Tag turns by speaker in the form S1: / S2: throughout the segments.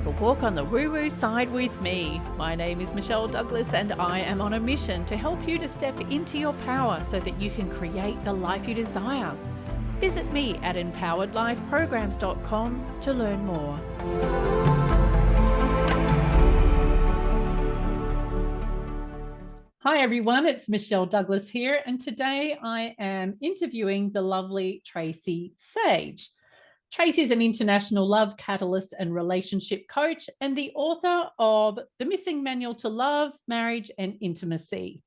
S1: a walk on the woo-woo side with me. My name is Michelle Douglas and I am on a mission to help you to step into your power so that you can create the life you desire. Visit me at empoweredlifeprograms.com to learn more. Hi everyone, it's Michelle Douglas here, and today I am interviewing the lovely Tracie Sage. Tracie is an international love catalyst and relationship coach and the author of The Missing Manual to Love, Marriage and Intimacy.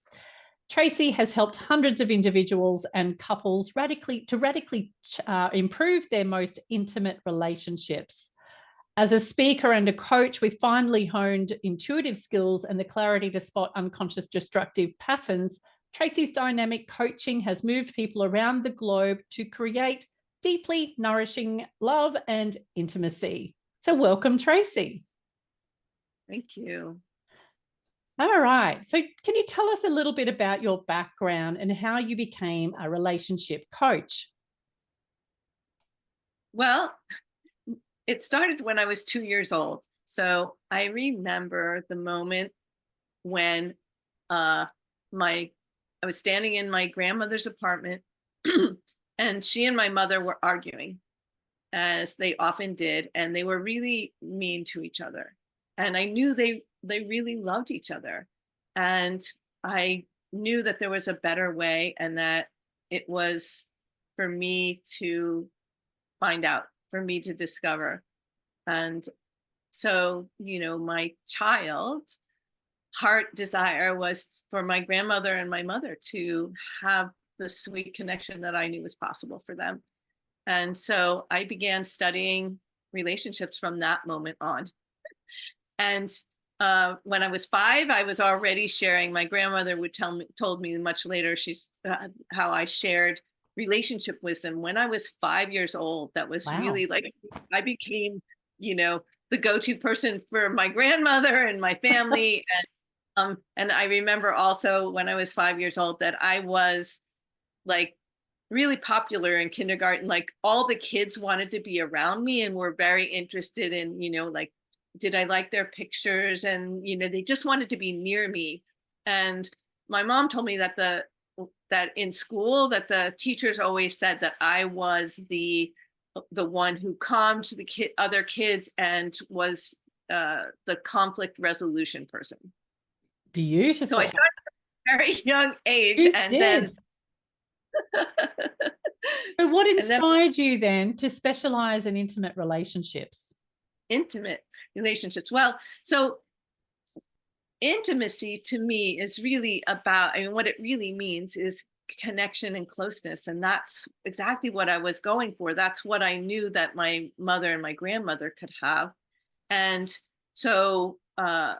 S1: Tracie has helped hundreds of individuals and couples radically improve their most intimate relationships. As a speaker and a coach with finely honed intuitive skills and the clarity to spot unconscious destructive patterns, Tracie's dynamic coaching has moved people around the globe to create deeply nourishing love and intimacy. So welcome, Tracie.
S2: Thank you.
S1: All right. So can you tell us a little bit about your background and how you became a relationship coach?
S2: Well, it started when I was 2 years old. So I remember the moment when I was standing in my grandmother's apartment and she and my mother were arguing, as they often did, and they were really mean to each other. And I knew they really loved each other. And I knew that there was a better way and that it was for me to find out, for me to discover. And so, my child heart desire was for my grandmother and my mother to have the sweet connection that I knew was possible for them. And so I began studying relationships from that moment on. And when I was 5, I was already sharing. My grandmother told me much later, how I shared relationship wisdom when I was 5 years old. That was really like, I became, the go-to person for my grandmother and my family. And I remember also when I was 5 years old that I was like really popular in kindergarten. Like all the kids wanted to be around me and were very interested in, like, did I like their pictures? And, they just wanted to be near me. And my mom told me that in school, that the teachers always said that I was the one who calmed the other kids and was the conflict resolution person.
S1: Beautiful.
S2: So I started at a very young age. Then
S1: so what inspired you then to specialize in intimate relationships?
S2: Intimate relationships. Well, so intimacy to me is really about, what it really means is connection and closeness. And that's exactly what I was going for. That's what I knew that my mother and my grandmother could have. And so I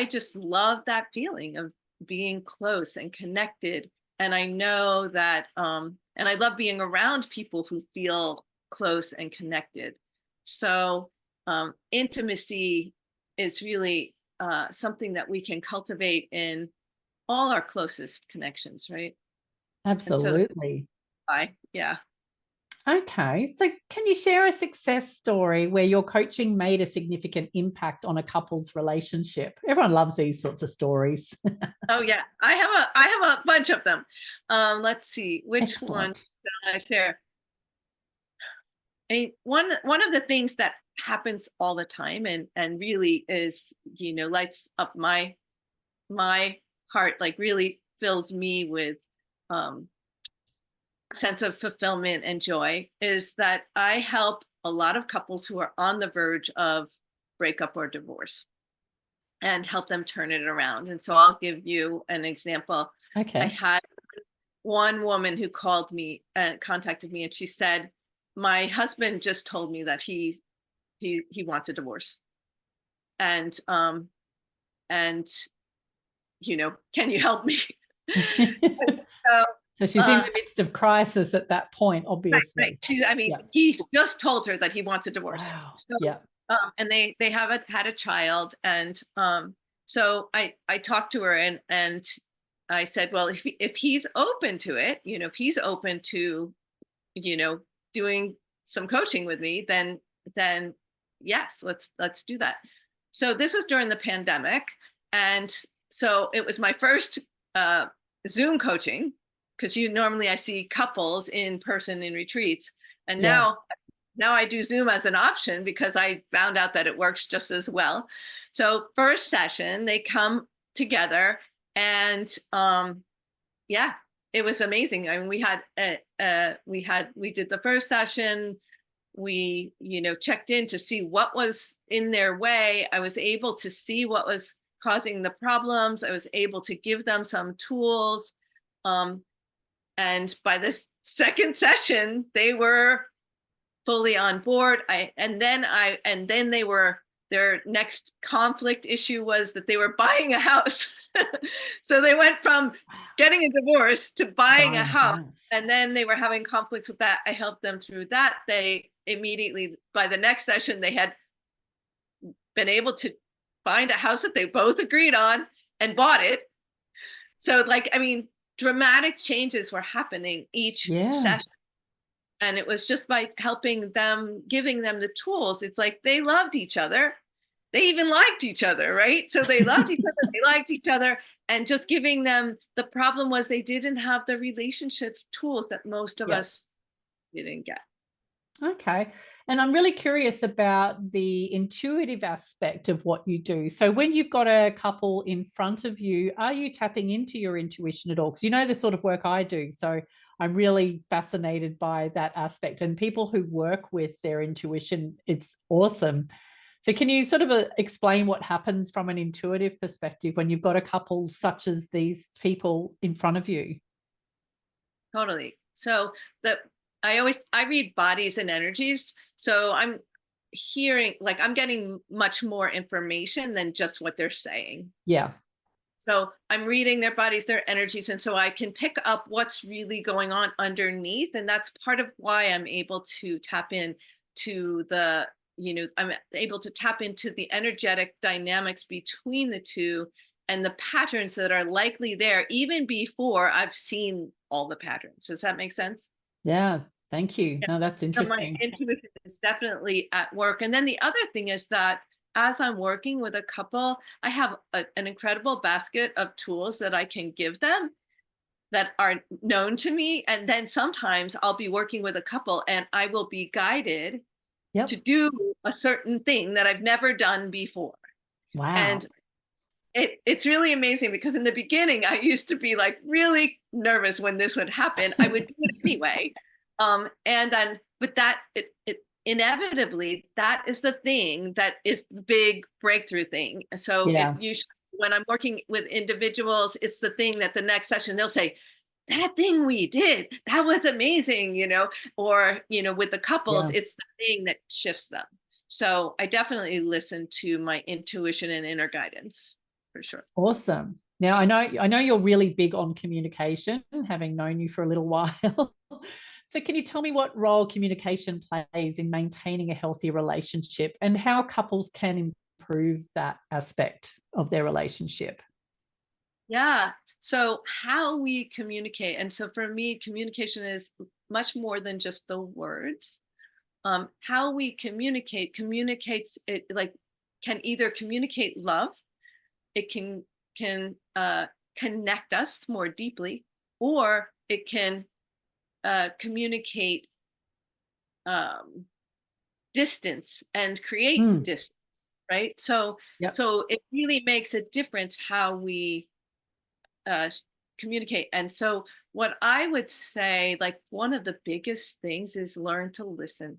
S2: just love that feeling of being close and connected. And I know that, and I love being around people who feel close and connected. So intimacy is really something that we can cultivate in all our closest connections, right?
S1: Absolutely.
S2: Yeah.
S1: Okay. So can you share a success story where your coaching made a significant impact on a couple's relationship? Everyone loves these sorts of stories.
S2: Oh yeah. I have a bunch of them. Let's see, which one should I share? One of the things that happens all the time and really is, lights up my heart, like really fills me with sense of fulfillment and joy, is that I help a lot of couples who are on the verge of breakup or divorce and help them turn it around. And so I'll give you an example.
S1: Okay.
S2: I had one woman who called me and contacted me, and she said, my husband just told me that he wants a divorce. And can you help me?
S1: So she's in the midst of crisis at that point, obviously.
S2: Right. He just told her that he wants a divorce.
S1: Wow.
S2: So, and they had a child. And so I talked to her and I said, well, if he's open to it, if he's open to, doing some coaching with me, then yes, let's do that. So this was during the pandemic. And so it was my first Zoom coaching, because normally I see couples in person in retreats. And now I do Zoom as an option because I found out that it works just as well. So first session, they come together, and yeah, it was amazing. I mean, we did the first session. We, checked in to see what was in their way. I was able to see what was causing the problems. I was able to give them some tools. And by this second session, they were fully on board. Their next conflict issue was that they were buying a house. So they went from getting a divorce to buying a house. And then they were having conflicts with that. I helped them through that. They immediately, by the next session, they had been able to find a house that they both agreed on and bought it. So dramatic changes were happening each session. And it was just by helping them, giving them the tools. It's like they loved each other. They even liked each other, right? So they loved each other, they liked each other, and just giving them, the problem was they didn't have the relationship tools that most of us didn't get.
S1: Okay. And I'm really curious about the intuitive aspect of what you do. So when you've got a couple in front of you, are you tapping into your intuition at all? Because you know the sort of work I do. So I'm really fascinated by that aspect. And people who work with their intuition, it's awesome. So can you sort of explain what happens from an intuitive perspective when you've got a couple such as these people in front of you?
S2: Totally. So I read bodies and energies. So I'm hearing, I'm getting much more information than just what they're saying.
S1: Yeah.
S2: So I'm reading their bodies, their energies, and so I can pick up what's really going on underneath. And that's part of why I'm able to tap in to I'm able to tap into the energetic dynamics between the two and the patterns that are likely there even before I've seen all the patterns. Does that make sense?
S1: Yeah. Thank you.
S2: Yeah.
S1: No, that's interesting.
S2: So my intuition is definitely at work. And then the other thing is that as I'm working with a couple, I have an incredible basket of tools that I can give them that are known to me. And then sometimes I'll be working with a couple and I will be guided to do a certain thing that I've never done before.
S1: Wow.
S2: And it's really amazing because in the beginning, I used to be really nervous when this would happen. I would do it anyway. Inevitably, that is the thing that is the big breakthrough thing. So usually when I'm working with individuals, it's the thing that the next session, they'll say, that thing we did, that was amazing, or, with the couples, it's the thing that shifts them. So I definitely listen to my intuition and inner guidance for sure.
S1: Awesome. Now, I know you're really big on communication, having known you for a little while. So can you tell me what role communication plays in maintaining a healthy relationship and how couples can improve that aspect of their relationship?
S2: Yeah. So how we communicate. And so for me, communication is much more than just the words. How we communicates it can either communicate love, it can connect us more deeply, or it can communicate distance and create distance, right? So it really makes a difference how we communicate. And so what I would say, one of the biggest things is learn to listen.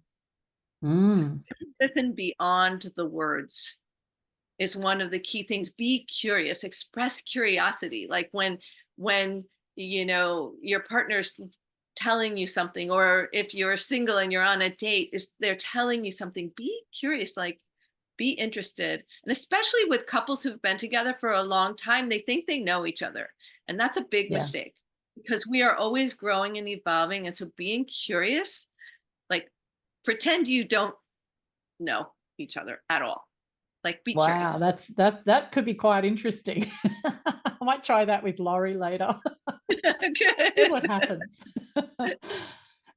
S2: Listen beyond the words is one of the key things. Be curious, express curiosity. When your partner's telling you something, or if you're single and you're on a date, they're telling you something, be curious, be interested. And especially with couples who've been together for a long time, they think they know each other. And that's a big mistake because we are always growing and evolving. And so being curious, pretend you don't know each other at all. Be curious.
S1: Wow, that could be quite interesting. I might try that with Laurie later.
S2: Good.
S1: See what happens.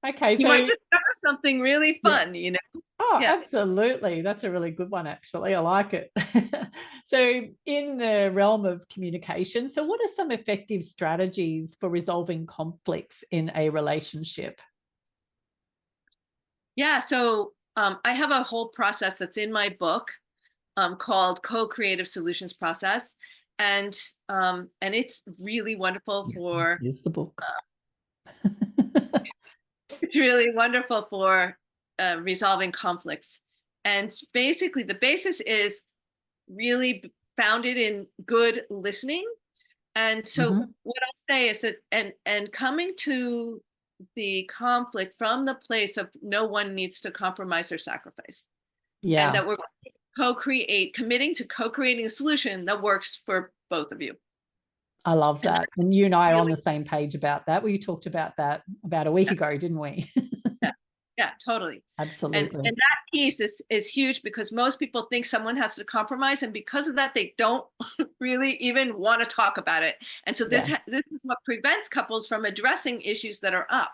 S1: Okay,
S2: you might discover something really
S1: Yeah.
S2: fun, you know?
S1: Oh,
S2: Yeah.
S1: absolutely. That's a really good one, actually. I like it. So, in the realm of communication, so what are some effective strategies for resolving conflicts in a relationship?
S2: Yeah. So I have a whole process that's in my book called Co-Creative Solutions Process. And it's really wonderful
S1: Yeah,
S2: for
S1: here's the book.
S2: it's really wonderful for resolving conflicts. And basically the basis is really founded in good listening. And so
S1: Mhm.
S2: what I'll say is that and coming to the conflict from the place of no one needs to compromise or sacrifice, and
S1: Yeah,
S2: that we're committing to co-creating a solution that works for both of you.
S1: I love
S2: And
S1: that.
S2: that's
S1: And you and I are on
S2: really,
S1: the same page about that. We talked about that about a week
S2: yeah,
S1: ago, didn't we?
S2: yeah, yeah, totally. And
S1: Absolutely.
S2: that piece is huge because most people think someone has to compromise, and because of that, they don't really even want to talk about it. And so
S1: Yeah,
S2: this is what prevents couples from addressing issues that are up,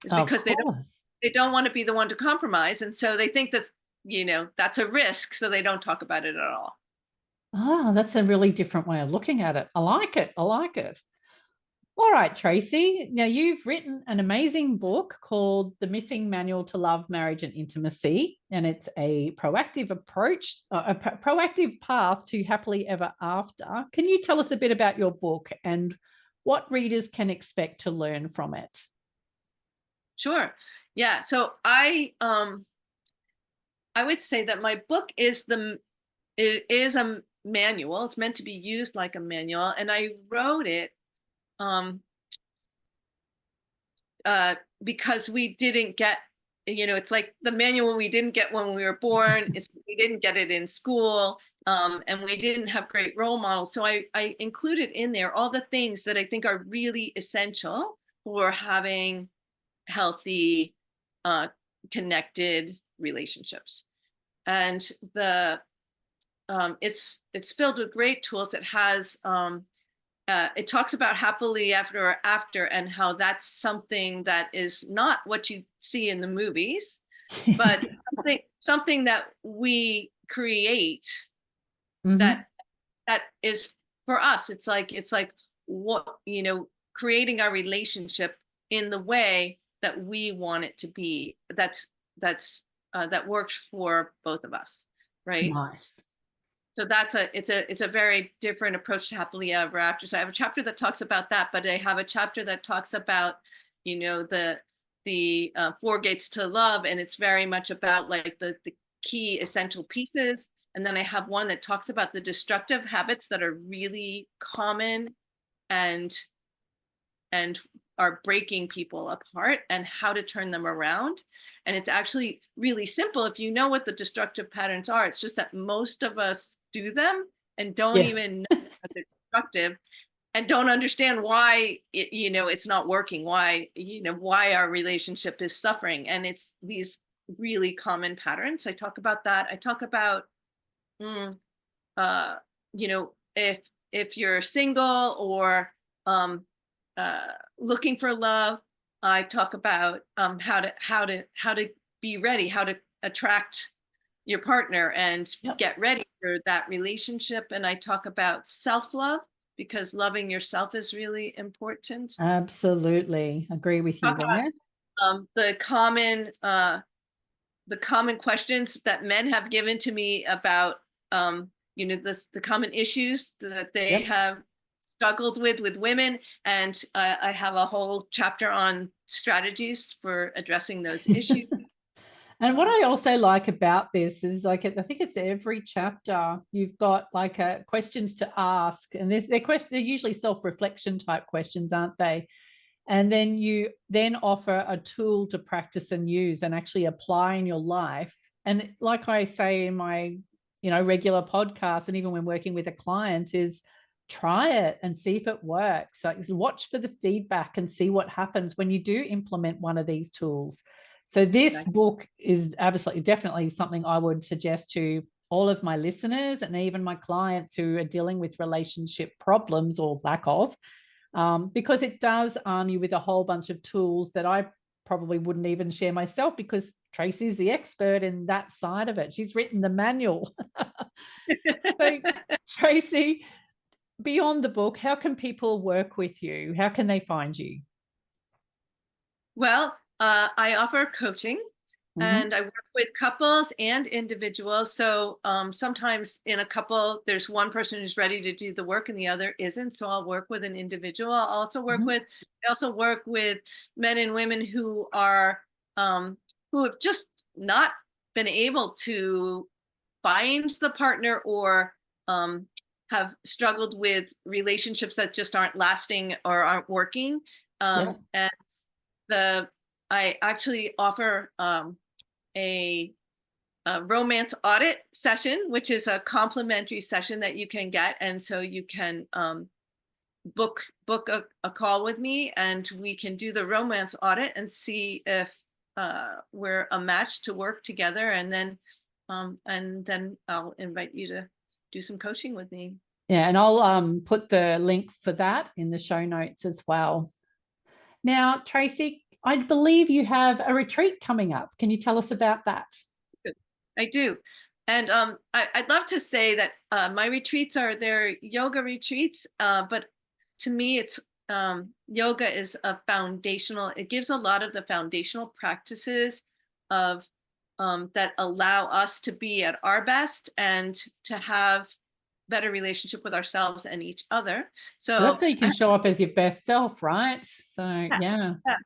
S2: is
S1: of
S2: because
S1: course.
S2: they don't want to be the one to compromise, and so they think that that's a risk, so they don't talk about it at all.
S1: Oh, that's a really different way of looking at it. I like it. I like it. All right, Tracie. Now, you've written an amazing book called The Missing Manual to Love, Marriage, and Intimacy. And it's a proactive approach, proactive path to happily ever after. Can you tell us a bit about your book and what readers can expect to learn from it?
S2: Sure. Yeah. So I would say that my book it is a manual. It's meant to be used like a manual, and I wrote it um because we didn't get, it's like the manual we didn't get when we were born. We didn't get it in school, and we didn't have great role models. So I included in there all the things that I think are really essential for having healthy, uh, connected relationships. And the it's filled with great tools. It talks about happily ever after and how that's something that is not what you see in the movies, but something that we create,
S1: Mhm.
S2: that that is for us. It's like what, creating our relationship in the way that we want it to be. That works for both of us, right?
S1: Nice.
S2: So it's a very different approach to happily ever after. So I have a chapter that talks about that, but I have a chapter that talks about, the four gates to love, and it's very much about like the key essential pieces. And then I have one that talks about the destructive habits that are really common and and are breaking people apart, and how to turn them around. And it's actually really simple if you know what the destructive patterns are. It's just that most of us do them and don't
S1: Yeah.
S2: even know that they're destructive, and don't understand why it's not working, why our relationship is suffering. And it's these really common patterns. I talk about that. I talk about mm, uh, if you're single or um, looking for love. I talk about how to be ready, how to attract your partner and
S1: Yep.
S2: get ready for that relationship. And I talk about self-love, because loving yourself is really important.
S1: Absolutely. Agree with you
S2: Talk
S1: there.
S2: about the common questions that men have given to me about the common issues that they
S1: Yep.
S2: have struggled with women. And I have a whole chapter on strategies for addressing those issues.
S1: And what I also like about this is like I think it's every chapter you've got like questions to ask, and they're usually self-reflection type questions, aren't they? And then you then offer a tool to practice and use and actually apply in your life. And like I say in my regular podcast, and even when working with a client, is try it and see if it works. Like watch for the feedback and see what happens when you do implement one of these tools. So this
S2: Right.
S1: book is absolutely definitely something I would suggest to all of my listeners and even my clients who are dealing with relationship problems or lack of, because it does arm you with a whole bunch of tools that I probably wouldn't even share myself, because Tracie's the expert in that side of it. She's written the manual. So, Tracie, beyond the book, how can people work with you? How can they find you?
S2: Well, I offer coaching,
S1: Mhm.
S2: and I work with couples and individuals. So sometimes in a couple, there's one person who's ready to do the work and the other isn't. So I'll work with an individual.
S1: Mhm.
S2: I also work with men and women who have just not been able to find the partner, or have struggled with relationships that just aren't lasting or aren't working.
S1: Yeah.
S2: And the I actually offer a, a romance audit session, which is a complimentary session that you can get, and so you can book a call with me, and we can do the romance audit and see if we're a match to work together, and then I'll invite you to do some coaching with me.
S1: Yeah, and I'll put the link for that in the show notes as well. Now, Tracie, I believe you have a retreat coming up. Can you tell us about that?
S2: I do. And I'd love to say that my retreats they're yoga retreats, but to me, it's yoga is a foundational, it gives a lot of the foundational practices of that allow us to be at our best and to have better relationship with ourselves and each other.
S1: So that's
S2: So
S1: so you can show up as your best self, right? So, yeah.
S2: yeah.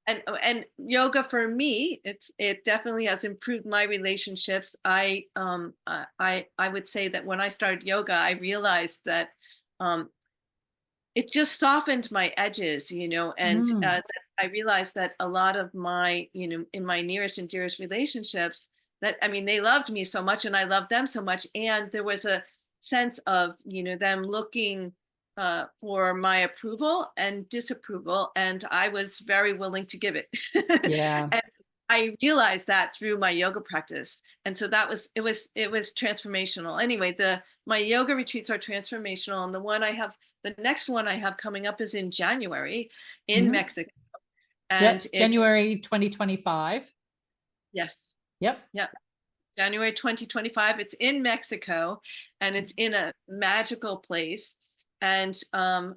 S2: And yoga for me, it definitely has improved my relationships. I would say that when I started yoga, I realized that um it just softened my edges, and
S1: Mm.
S2: I realized that a lot of my, in my nearest and dearest relationships, that I mean, they loved me so much and I loved them so much, and there was a sense of, them looking for my approval and disapproval, and I was very willing to give it.
S1: Yeah.
S2: And I realized that through my yoga practice, and so it was transformational. Anyway, the my yoga retreats are transformational, and the next one I have coming up is in January in
S1: Mhm.
S2: Mexico.
S1: So
S2: And
S1: that's
S2: it
S1: January 2025.
S2: Yes,
S1: Yep.
S2: yeah, January 2025. It's in Mexico, and it's in a magical place. And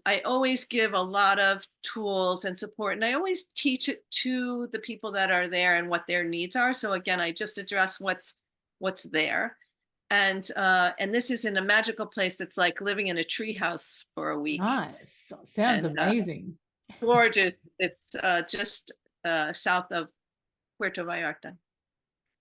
S2: I always give a lot of tools and support, and I always teach it to the people that are there and what their needs are. So again, I just address what's there. And this is in a magical place that's like living in a treehouse for a week.
S1: Nice. Sounds
S2: And
S1: amazing.
S2: gorgeous. It's just south of Puerto Vallarta.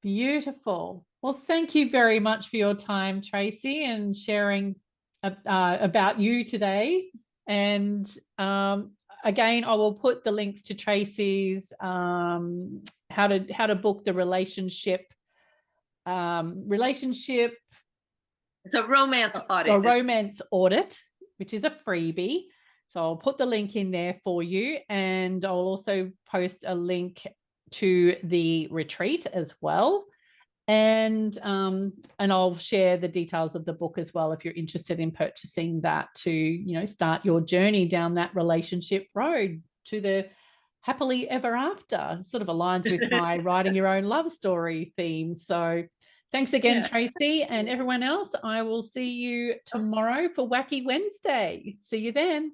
S1: Beautiful. Well, thank you very much for your time, Tracie, and sharing about you today. And again, I will put the links to Tracie's how to book the relationship
S2: It's a romance
S1: a
S2: audit.
S1: romance audit, which is a freebie. So I'll put the link in there for you, and I'll also post a link to the retreat as well. And I'll share the details of the book as well if you're interested in purchasing that to start your journey down that relationship road to the happily ever after. Sort of aligns with my writing your own love story theme. So thanks again,
S2: Yeah.
S1: Tracie, and everyone else. I will see you tomorrow for Wacky Wednesday. See you then.